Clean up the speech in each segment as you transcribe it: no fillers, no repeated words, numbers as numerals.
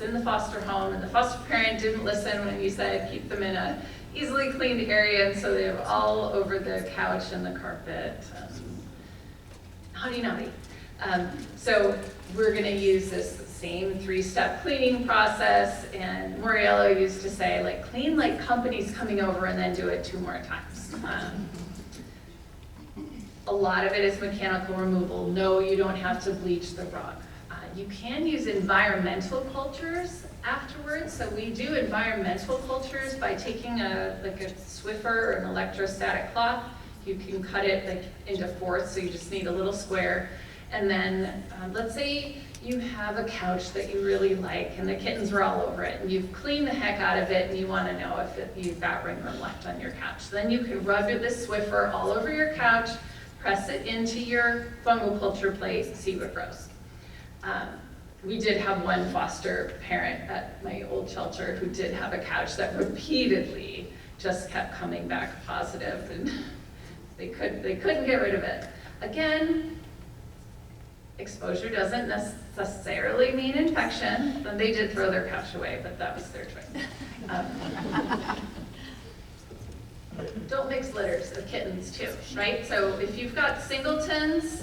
was in the foster home, and the foster parent didn't listen when you said keep them in a easily cleaned area, and so they were all over the couch and the carpet. Naughty. So we're going to use this same 3-step cleaning process, and Moriello used to say, like, clean like company's coming over and then do it 2 more times. A lot of it is mechanical removal. No, you don't have to bleach the rug. You can use environmental cultures afterwards. So we do environmental cultures by taking a Swiffer or an electrostatic cloth. You can cut it like into fourths, so you just need a little square. And then let's say you have a couch that you really like and the kittens were all over it, and you've cleaned the heck out of it and you want to know if you've got ringworm left on your couch. Then you can rub this Swiffer all over your couch, press it into your fungal culture plate, see what grows. We did have one foster parent at my old shelter who did have a couch that repeatedly just kept coming back positive, and they couldn't get rid of it. Again, exposure doesn't necessarily mean infection. Then they did throw their couch away, but that was their choice. Don't mix litters of kittens too, right? So if you've got singletons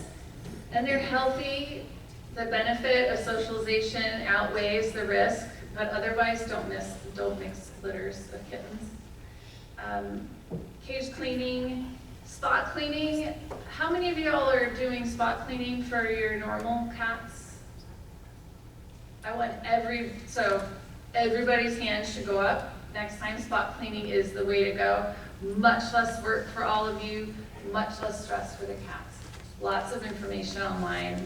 and they're healthy, the benefit of socialization outweighs the risk, but otherwise don't mix litters of kittens. Cage cleaning, spot cleaning. How many of y'all are doing spot cleaning for your normal cats? I want everybody's hands should go up. Next time, spot cleaning is the way to go. Much less work for all of you, much less stress for the cats. Lots of information online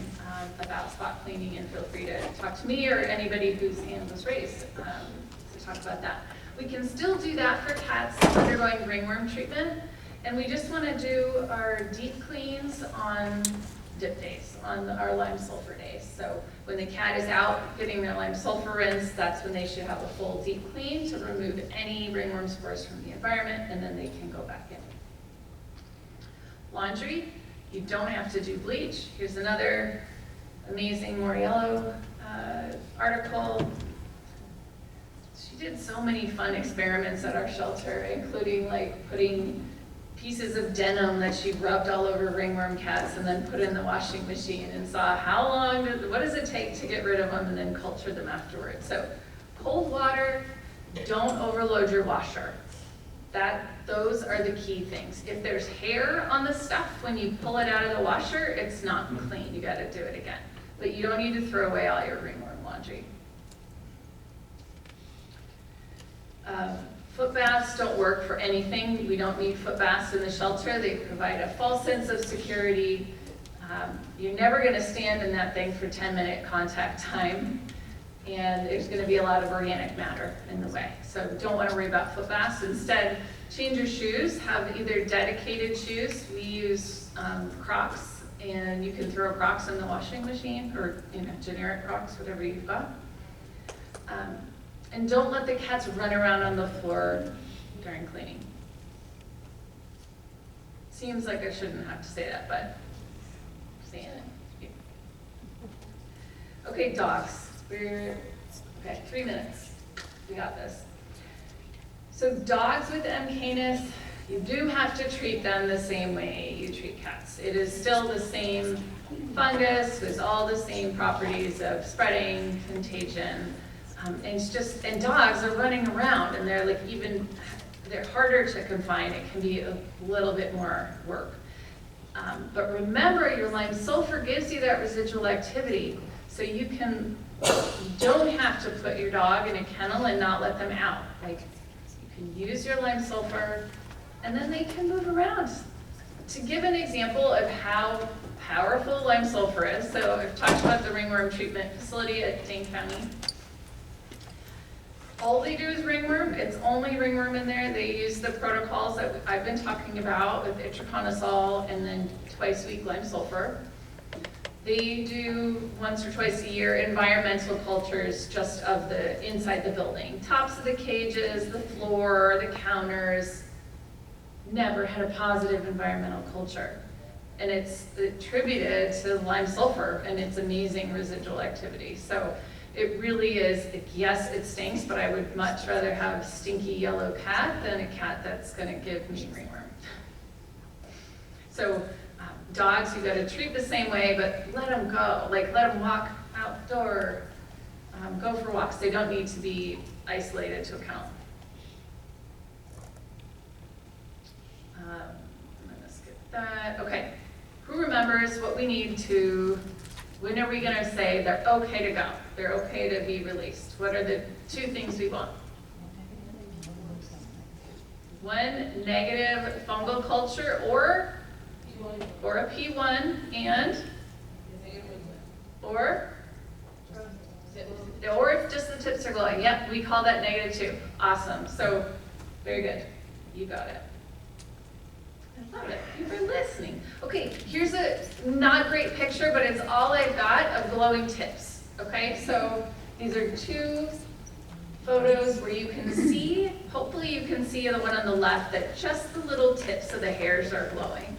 about spot cleaning, and feel free to talk to me or anybody whose hand was raised to talk about that. We can still do that for cats undergoing ringworm treatment, and we just want to do our deep cleans on dip days, on our lime sulfur days. So when the cat is out getting their lime sulfur rinse, that's when they should have a full deep clean to remove any ringworm spores from the environment, and then they can go back in. Laundry, you don't have to do bleach. Here's another amazing Moriello article. She did so many fun experiments at our shelter, including like putting pieces of denim that she rubbed all over ringworm cats and then put in the washing machine, and saw how long, what does it take to get rid of them, and then culture them afterwards. So cold water, don't overload your washer. Those are the key things. If there's hair on the stuff when you pull it out of the washer, it's not clean. You got to do it again. But you don't need to throw away all your ringworm laundry. Foot baths don't work for anything. We don't need foot baths in the shelter. They provide a false sense of security. You're never going to stand in that thing for 10-minute contact time, and there's going to be a lot of organic matter in the way. So don't want to worry about foot baths. Instead, change your shoes. Have either dedicated shoes. We use Crocs, and you can throw Crocs in the washing machine, or generic Crocs, whatever you've got. And don't let the cats run around on the floor during cleaning. Seems like I shouldn't have to say that, but I'm saying it. Okay, dogs. Okay, 3 minutes. We got this. So dogs with M. canis, you do have to treat them the same way you treat cats. It is still the same fungus with all the same properties of spreading, contagion. And dogs are running around, and they're harder to confine. It can be a little bit more work. But remember, your lime sulfur gives you that residual activity, so you don't have to put your dog in a kennel and not let them out. Like, you can use your lime sulfur, and then they can move around. To give an example of how powerful lime sulfur is, so I've talked about the ringworm treatment facility at Dane County. All they do is ringworm. It's only ringworm in there. They use the protocols that I've been talking about with itraconazole and then twice-a-week lime sulfur. They do once or twice a year environmental cultures just of the inside the building. Tops of the cages, the floor, the counters. Never had a positive environmental culture. And it's attributed to lime sulfur and its amazing residual activity. So It really is, yes, it stinks, but I would much rather have a stinky yellow cat than a cat that's gonna give me ringworm. So dogs, you gotta treat the same way, but let them go. Like, let them walk outdoor, go for walks. They don't need to be isolated to a kennel. I'm gonna skip that. Okay, who remembers what we need to, when are we gonna say they're okay to go? They're okay to be released. What are the 2 things we want? 1, negative fungal culture or a P1 and, or if just the tips are glowing. Yep, we call that -2. Awesome. So, very good. You got it. I love it. You were listening. Okay, here's a not great picture, but it's all I've got of glowing tips. Okay, so these are 2 photos where you can see, hopefully you can see the one on the left, that just the little tips of the hairs are glowing,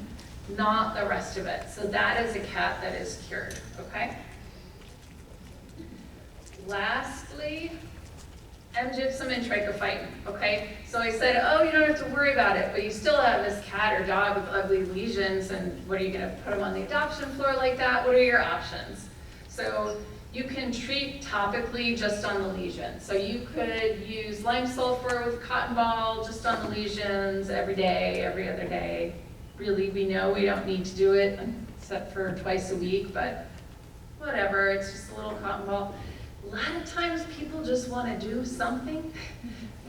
not the rest of it. So that is a cat that is cured, okay? Lastly, M-gypsum and trichophyton, okay? So I said, oh, you don't have to worry about it, but you still have this cat or dog with ugly lesions, and what are you gonna put them on the adoption floor like that? What are your options? So you can treat topically just on the lesion. So you could use lime sulfur with cotton ball just on the lesions every day, every other day. Really, we know we don't need to do it except for twice a week, but whatever, it's just a little cotton ball. A lot of times people just want to do something,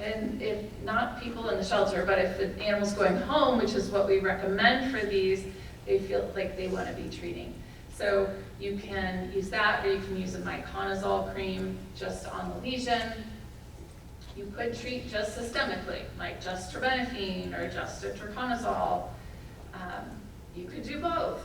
and if not people in the shelter, but if the animal's going home, which is what we recommend for these, they feel like they want to be treating. So you can use that, or you can use a mycological cream just on the lesion. You could treat just systemically, like just terbinafine or just a triconazole. You could do both,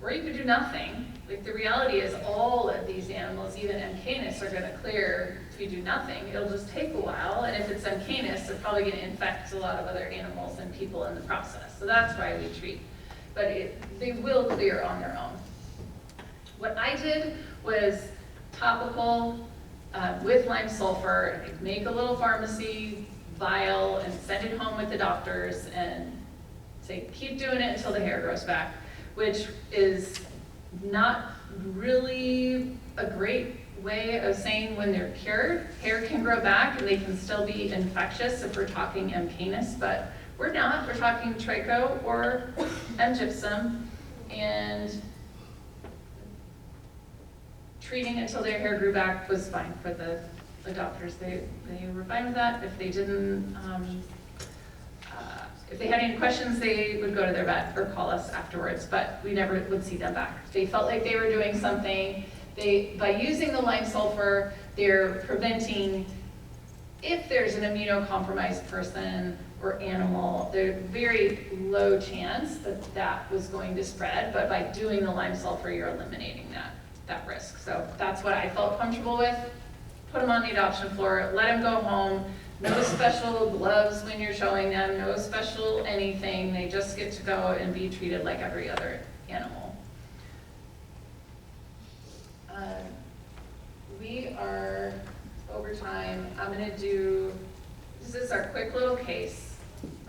or you could do nothing. Like, the reality is all of these animals, even M. canis, are gonna clear if you do nothing. It'll just take a while, and if it's M. canis, they're probably gonna infect a lot of other animals and people in the process. So that's why we treat. But they will clear on their own. What I did was topical with lime sulfur. I'd make a little pharmacy vial and send it home with the doctors and say, keep doing it until the hair grows back, which is not really a great way of saying when they're cured. Hair can grow back and they can still be infectious if we're talking M. canis, but we're not. We're talking tricho or M-gypsum, and treating until their hair grew back was fine for the doctors. They were fine with that. If they didn't, if they had any questions, they would go to their vet or call us afterwards, but we never would see them back. They felt like they were doing something. By using the lime sulfur, they're preventing, if there's an immunocompromised person or animal, there's very low chance that that was going to spread, but by doing the lime sulfur, you're eliminating that risk. So that's what I felt comfortable with. Put them on the adoption floor, let them go home. No special gloves when you're showing them, no special anything. They just get to go and be treated like every other animal. We are over time. I'm gonna do, this is our quick little case,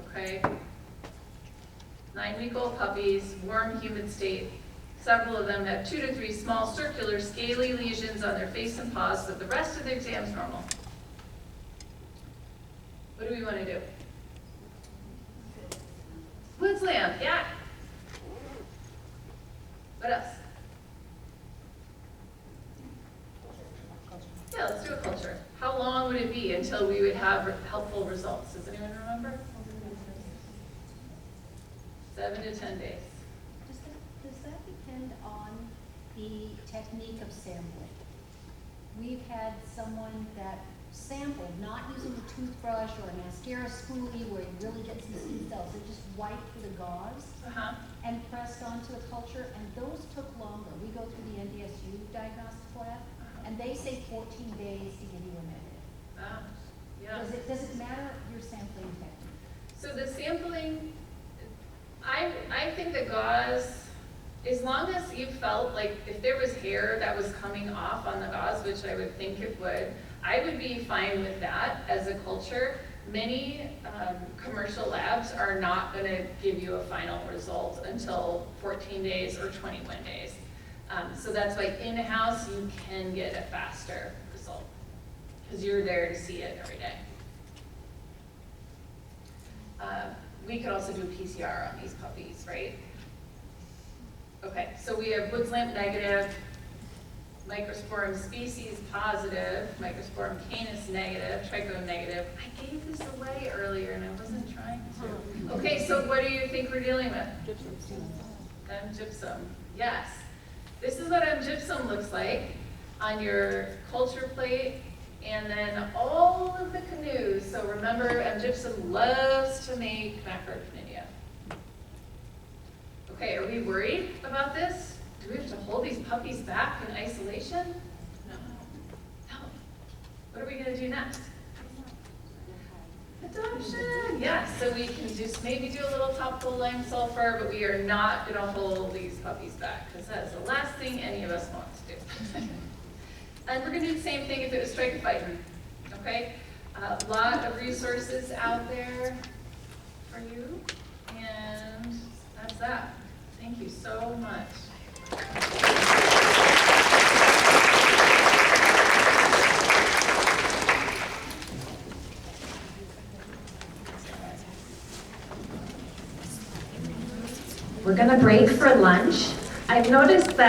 okay? 9-week-old puppies, warm, humid state. Several of them have 2 to 3 small circular scaly lesions on their face and paws, but the rest of the exam's normal. What do we want to do? Woods lamp, yeah. What else? Yeah, let's do a culture. How long would it be until we would have helpful results? Does anyone remember? 7 to 10 days. Does that depend on the technique of sampling? We've had someone that sampled, not using a toothbrush or a mascara spoolie where you really get some seed cells. They just wiped with a gauze and pressed onto a culture, and those took longer. We go through the NDSU diagnostic lab, and they say 14 days to give you a negative. Yeah. Does it matter your sampling technique? So the sampling, I think the gauze As long as you felt like if there was hair that was coming off on the gauze, which I would think it would, I would be fine with that as a culture. Many commercial labs are not going to give you a final result until 14 days or 21 days. So that's why in-house you can get a faster result because you're there to see it every day. We could also do a PCR on these puppies, right? Okay, so we have Woods lamp negative, Microsporum species positive, Microsporum canis negative, Tricho negative. I gave this away earlier and I wasn't trying to. Okay, so what do you think we're dealing with? Gypsum, yes. This is what gypsum looks like on your culture plate, and then all of the canoes. So remember, gypsum loves to make macroponidia. Okay, are we worried about this? Do we have to hold these puppies back in isolation? No. No. What are we going to do next? Adoption. Yes, so we can just maybe do a little topical lime sulfur, but we are not going to hold these puppies back because that is the last thing any of us want to do. And we're going to do the same thing if it was trichophyton. Okay? A lot of resources out there for you, and that's that. Thank you so much. We're going to break for lunch. I've noticed that